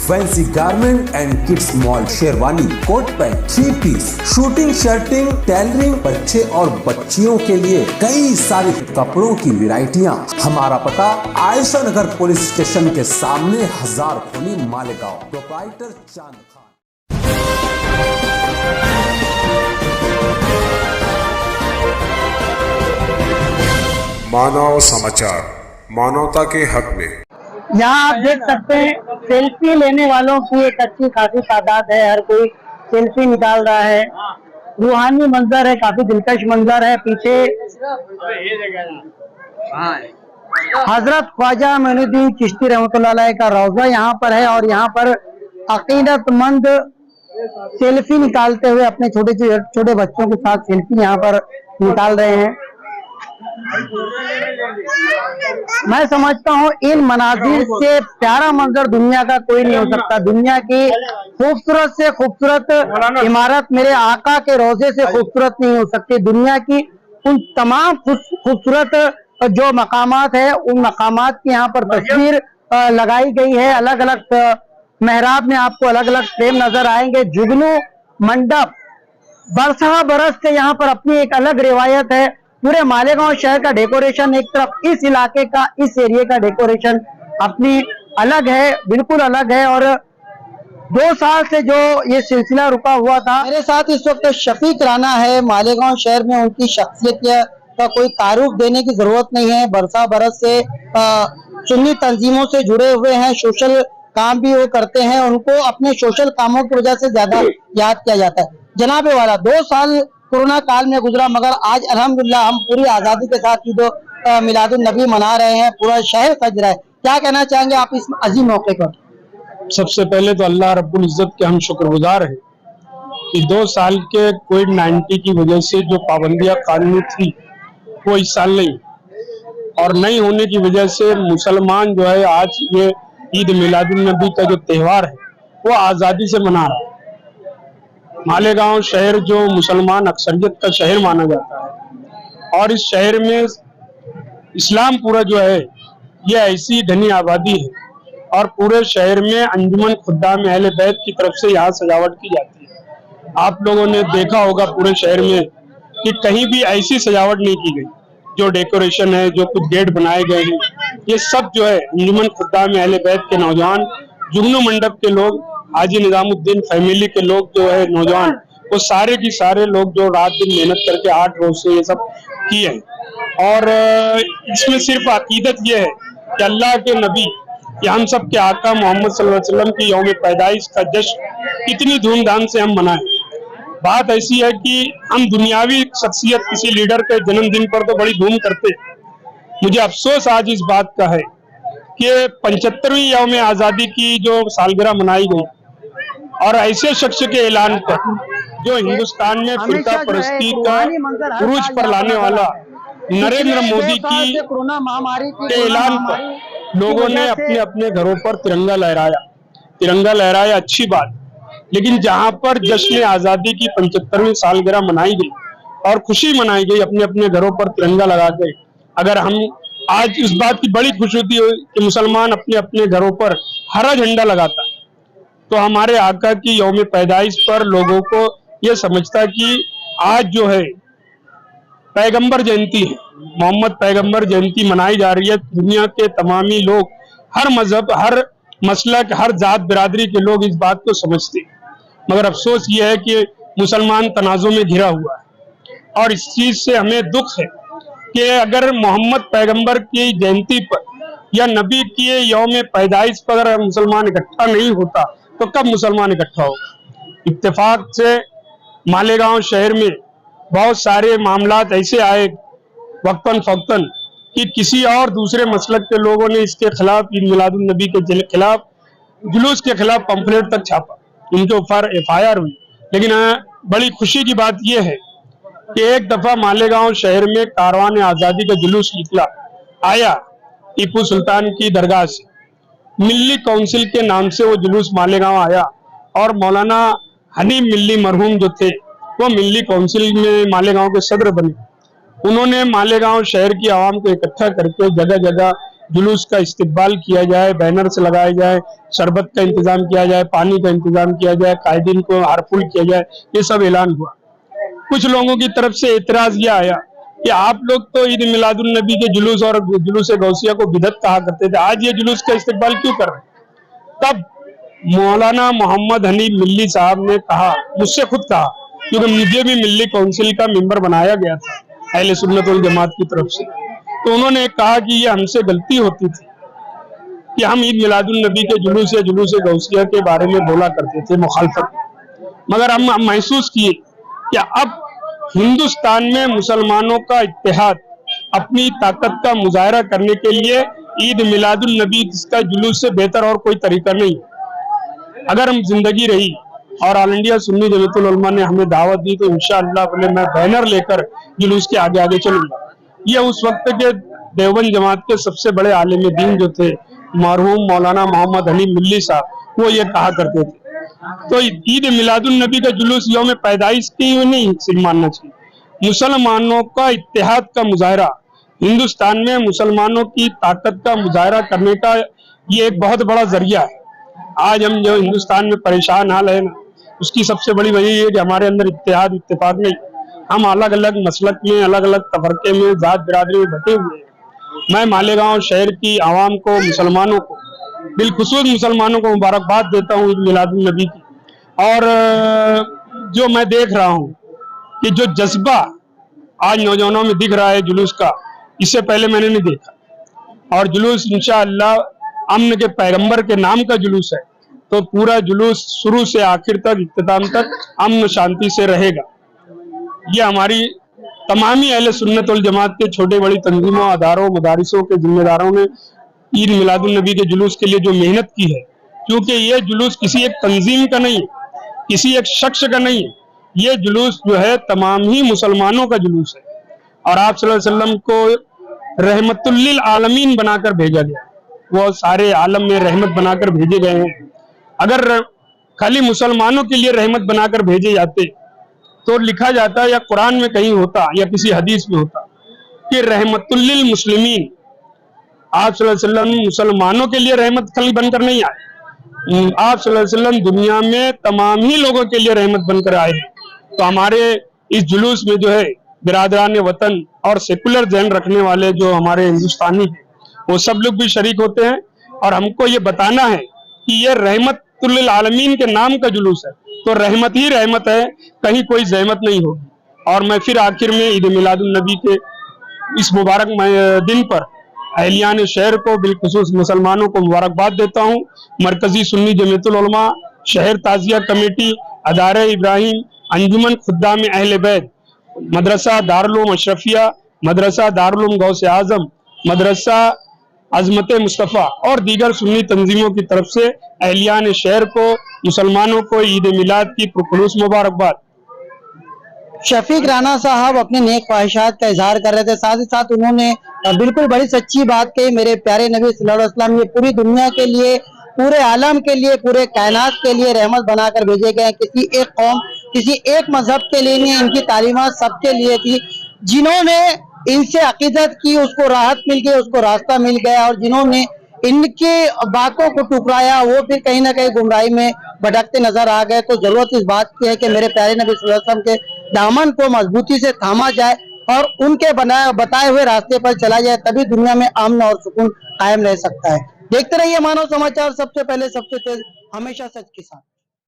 Fancy garment and kids mall, sherwani, coat pant, 3 piece, suiting, shirting, tailoring, बच्चे और बच्चियों के लिए कई सारे कपड़ों की वैरायटियां। हमारा पता आयशा नगर पुलिस स्टेशन के सामने, हजार खोली, मालेगांव। प्रोप्राइटर चांद खान। मानव समाचार, मानवता के हक में। यहाँ आप देख सकते हैं सेल्फी लेने वालों की एक अच्छी खासी तादाद है। हर कोई सेल्फी निकाल रहा है। रूहानी मंजर है, काफी दिलकश मंजर है। पीछे हजरत ख्वाजा मोइनुद्दीन चिश्ती रहमतुल्लाह अलैह का रौजा यहाँ पर है और यहाँ पर अकीदतमंद सेल्फी निकालते हुए अपने छोटे बच्चों के साथ सेल्फी यहाँ पर निकाल रहे हैं। मैं समझता हूँ इन मनाजिर से प्यारा मंजर दुनिया का कोई नहीं हो सकता। दुनिया की खूबसूरत से खूबसूरत इमारत मेरे आका के रोजे से खूबसूरत नहीं हो सकती। दुनिया की उन तमाम खूबसूरत जो मकामात है, उन मकामात की यहाँ पर तस्वीर लगाई गई है। अलग अलग मेहराब में आपको अलग अलग फ्रेम नजर आएंगे। जुगनू मंडप बरसा बरस के यहाँ पर अपनी एक अलग रिवायत है। पूरे मालेगांव शहर का डेकोरेशन, एक तरफ इस इलाके का, इस एरिया का डेकोरेशन अपनी अलग है, बिल्कुल अलग है। और 2 साल से जो ये सिलसिला रुका हुआ था। मेरे साथ इस वक्त शफीक राना है। मालेगांव शहर में उनकी शख्सियत का कोई तारुफ देने की जरूरत नहीं है। बरसा बरस से सुन्नी तंजीमों से जुड़े हुए हैं, सोशल काम भी वो करते हैं। उनको अपने सोशल कामों की वजह से ज्यादा याद किया जाता है। जनाबे वाला 2 साल कोरोना काल में गुजरा, मगर आज अल्हम्दुलिल्लाह हम पूरी आजादी के साथ ईद मिलादुन नबी मना रहे हैं। पूरा शहर सज रहा है। क्या कहना चाहेंगे आप इस अजीम मौके पर? सबसे पहले तो अल्लाह रब्बुल इज्जत के हम शुक्रगुजार हैं कि 2 साल के कोविड-19 की वजह से जो पाबंदियां कानूनी थी वो इस साल नहीं, और नहीं होने की वजह से मुसलमान जो है आज ये ईद मिलादुन नबी का जो त्योहार है वो आज़ादी से मना रहा है। मालेगांव शहर जो मुसलमान अक्सरियत का शहर माना जाता है और इस शहर में इस्लाम पूरा जो है ये ऐसी घनी आबादी है और पूरे शहर में अंजुमन खुद्दाम अहले बैत की तरफ से यहाँ सजावट की जाती है। आप लोगों ने देखा होगा पूरे शहर में कि कहीं भी ऐसी सजावट नहीं की गई। जो डेकोरेशन है, जो कुछ गेट बनाए गए हैं, ये सब जो है अंजुमन खुद्दाम अहले बैत के नौजवान, जुगनू मंडप के लोग, हाजी निजामुद्दीन फैमिली के लोग जो है नौजवान, वो सारे की सारे लोग जो रात दिन मेहनत करके 8 रोज से ये सब किए हैं। और इसमें सिर्फ अकीदत ये है कि अल्लाह के नबी कि हम सब के आका मोहम्मद सल्लल्लाहु अलैहि वसल्लम की यौम पैदाइश का जश्न इतनी धूमधाम से हम मनाएं। बात ऐसी है कि हम दुनियावी शख्सियत किसी लीडर के जन्मदिन पर तो बड़ी धूम करते। मुझे अफसोस आज इस बात का है कि 75वीं यौम आज़ादी की जो सालगिरह मनाई गई और ऐसे शख्स के ऐलान पर जो हिंदुस्तान में फिरका परस्ती का उरूज पर लाने वाला नरेंद्र मोदी की के ऐलान पर लोगों ने अपने अपने घरों पर तिरंगा लहराया। अच्छी बात, लेकिन जहां पर जश्न आजादी की 75वीं सालगिरह मनाई गई और खुशी मनाई गई अपने अपने घरों पर तिरंगा लगा के, अगर हम आज इस बात की बड़ी खुशी होती है कि मुसलमान अपने अपने घरों पर हरा झंडा लगाता, तो हमारे आका की यौम पैदाइश पर लोगों को ये समझता कि आज जो है पैगंबर जयंती है, मोहम्मद पैगंबर जयंती मनाई जा रही है। दुनिया के तमामी लोग, हर मजहब, हर मसलक, हर जात बिरादरी के लोग इस बात को समझते हैं, मगर अफसोस ये है कि मुसलमान तनाज़ों में घिरा हुआ है। और इस चीज से हमें दुख है कि अगर मोहम्मद पैगंबर की जयंती पर या नबी की यौम पैदाइश पर अगर मुसलमान इकट्ठा नहीं होता तो कब मुसलमान इकट्ठा होगा। इत्तेफाक से मालेगांव शहर में बहुत सारे मामलात ऐसे आए वक्तन फक्तन कि किसी और दूसरे मसलक के लोगों ने इसके खिलाफ, ईद मिलादुन नबी के खिलाफ, जुलूस के खिलाफ पंफलेट तक छापा, उनके ऊपर FIR हुई। लेकिन बड़ी खुशी की बात यह है कि एक दफा मालेगांव शहर में कारवान आजादी का जुलूस आया टीपू सुल्तान की दरगाह से। मिल्ली काउंसिल के नाम से वो जुलूस मालेगांव आया और मौलाना हनी मिल्ली मरहूम जो थे वो मिल्ली काउंसिल में मालेगांव के सदर बने। उन्होंने मालेगांव शहर की आवाम को इकट्ठा करके जगह जगह जुलूस का इस्तकबाल किया जाए, बैनर से लगाए जाए, शरबत का इंतजाम किया जाए, पानी का इंतजाम किया जाए, कायदीन को हारफुल किया जाए, ये सब ऐलान हुआ। कुछ लोगों की तरफ से एतराज ये आया कि आप लोग तो ईद मिलादुन नबी के जुलूस और जुलूस गौसिया को बिदअत कहा करते थे, आज ये जुलूस का इस्तकबाल क्यों कर रहे हैं? तब मौलाना मोहम्मद हनीफ मिल्ली साहब ने कहा, मुझसे खुद कहा, क्योंकि मुझे भी मिल्ली काउंसिल का मेंबर बनाया गया था अहले सुन्नत वल जमात की तरफ से, तो उन्होंने कहा कि ये हमसे गलती होती थी कि हम ईद मिलादुन नबी के जुलूस या जुलूस गौसिया के बारे में बोला करते थे मुखालफत, मगर हम महसूस किए कि अब हिंदुस्तान में मुसलमानों का इत्तेहाद, अपनी ताकत का मुजाहरा करने के लिए ईद मिलादुन नबी का जुलूस से बेहतर और कोई तरीका नहीं है। अगर हम जिंदगी रही और ऑल इंडिया सुन्नी जमीयतुल उलमा ने हमें दावत दी तो इंशाअल्लाह बोले मैं बैनर लेकर जुलूस के आगे आगे चलूंगा। ये उस वक्त के देवबंद जमात के सबसे बड़े आलिम दीन जो थे मरहूम मौलाना मोहम्मद हनीफ मिल्ली साहब, वो ये कहा करते थे। तो ईद मिलादुन नबी का जुलूस यौम पैदाइश की नहीं सिर्फ मानना चाहिए, मुसलमानों का इत्तेहाद का मुजाहरा, हिंदुस्तान में मुसलमानों की ताकत का मुजाहरा करने का ये एक बहुत बड़ा जरिया है। आज हम जो हिंदुस्तान में परेशान हाल है ना, उसकी सबसे बड़ी वजह ये है कि हमारे अंदर इत्तेहाद इत्तेफाक नहीं, हम अलग अलग मसलक में, अलग अलग तबरके में, जात बिरादरी में बटे हुए हैं। मैं मालेगांव शहर की आवाम को, मुसलमानों को, बिलखुसूस मुसलमानों को मुबारकबाद देता हूँ ईद मिलादुन नबी की। और जो मैं देख रहा हूँ कि जो जज्बा आज नौजवानों में दिख रहा है जुलूस का, इससे पहले मैंने नहीं देखा। और जुलूस इंशाअल्लाह अमन के पैगंबर के नाम का जुलूस है, तो पूरा जुलूस शुरू से आखिर तक, इख्तिताम तक अमन शांति से रहेगा। ये हमारी तमामी अहले सुन्नत वल जमात के छोटे बड़ी तंजीमों, अदारों, मदारिसों के जिम्मेदारों ने ईद मिलादुन नबी के जुलूस के लिए जो मेहनत की है, क्योंकि ये जुलूस किसी एक तंजीम का नहीं, किसी एक शख्स का नहीं, ये जुलूस जो है तमाम ही मुसलमानों का जुलूस है। और आप सल्लल्लाहु अलैहि वसल्लम को रहमतुल लिल आलमीन बनाकर भेजा गया, वो सारे आलम में रहमत बनाकर भेजे गए हैं। अगर खाली मुसलमानों के लिए रहमत बनाकर भेजे जाते तो लिखा जाता या कुरान में कहीं होता या किसी हदीस में होता कि रहमतुल लिल मुस्लिमीन, आप सल्लल्लाहु अलैहि वसल्लम मुसलमानों के लिए रहमत खाली बनकर नहीं आए, आप सल्लल्लाहु अलैहि वसल्लम दुनिया में तमाम ही लोगों के लिए रहमत बनकर आए हैं। तो हमारे इस जुलूस में जो है बिरादरान वतन और सेकुलर जहन रखने वाले जो हमारे हिंदुस्तानी हैं, वो सब लोग भी शरीक होते हैं। और हमको ये बताना है कि ये रहमतुल लिल आलमीन के नाम का जुलूस है, तो रहमत ही रहमत है, कहीं कोई जहमत नहीं होगी। और मैं फिर आखिर में ईद मिलादुन नबी के इस मुबारक दिन पर अहलियान शहर को, बिलखुसूस मुसलमानों को मुबारकबाद देता हूँ। मरकजी सुन्नी जमीयतुल उलमा, शहर ताजिया कमेटी, अदारे इब्राहिम, अंजुमन खुद्दाम अहले बैत, मदरसा दारुल उलूम अशरफिया, मदरसा दारुल उलूम गौसे आजम, मदरसा अजमत मुस्तफ़ा और दीगर सुन्नी तंजीमों की तरफ से अहलियान शहर को, मुसलमानों को ईद मिलाद की पुरखुलूस मुबारकबाद। शफीक राना साहब अपने नेक ख्वाहिशात का इजहार कर रहे थे, साथ ही साथ उन्होंने बिल्कुल बड़ी सच्ची बात कही। मेरे प्यारे नबी सल्लल्लाहु अलैहि वसल्लम ये पूरी दुनिया के लिए, पूरे आलम के लिए, पूरे कायनात के लिए रहमत बनाकर भेजे गए। किसी एक कौम, किसी एक मजहब के लिए नहीं, इनकी तालीमात सबके लिए थी। जिन्होंने इनसे अकीदत की उसको राहत मिल गई, उसको रास्ता मिल गया, और जिन्होंने इनकी बातों को टुकराया वो फिर कहीं ना कहीं गुमराही में भटकते नजर आ गए। तो जरूरत इस बात की है कि मेरे प्यारे नबी सल्लल्लाहु अलैहि वसल्लम के दामन को मजबूती से थामा जाए और उनके बताए हुए रास्ते पर चला जाए, तभी दुनिया में अमन और सुकून कायम रह सकता है। देखते रहिए मानव समाचार, सबसे पहले सबसे तेज, हमेशा सच के साथ।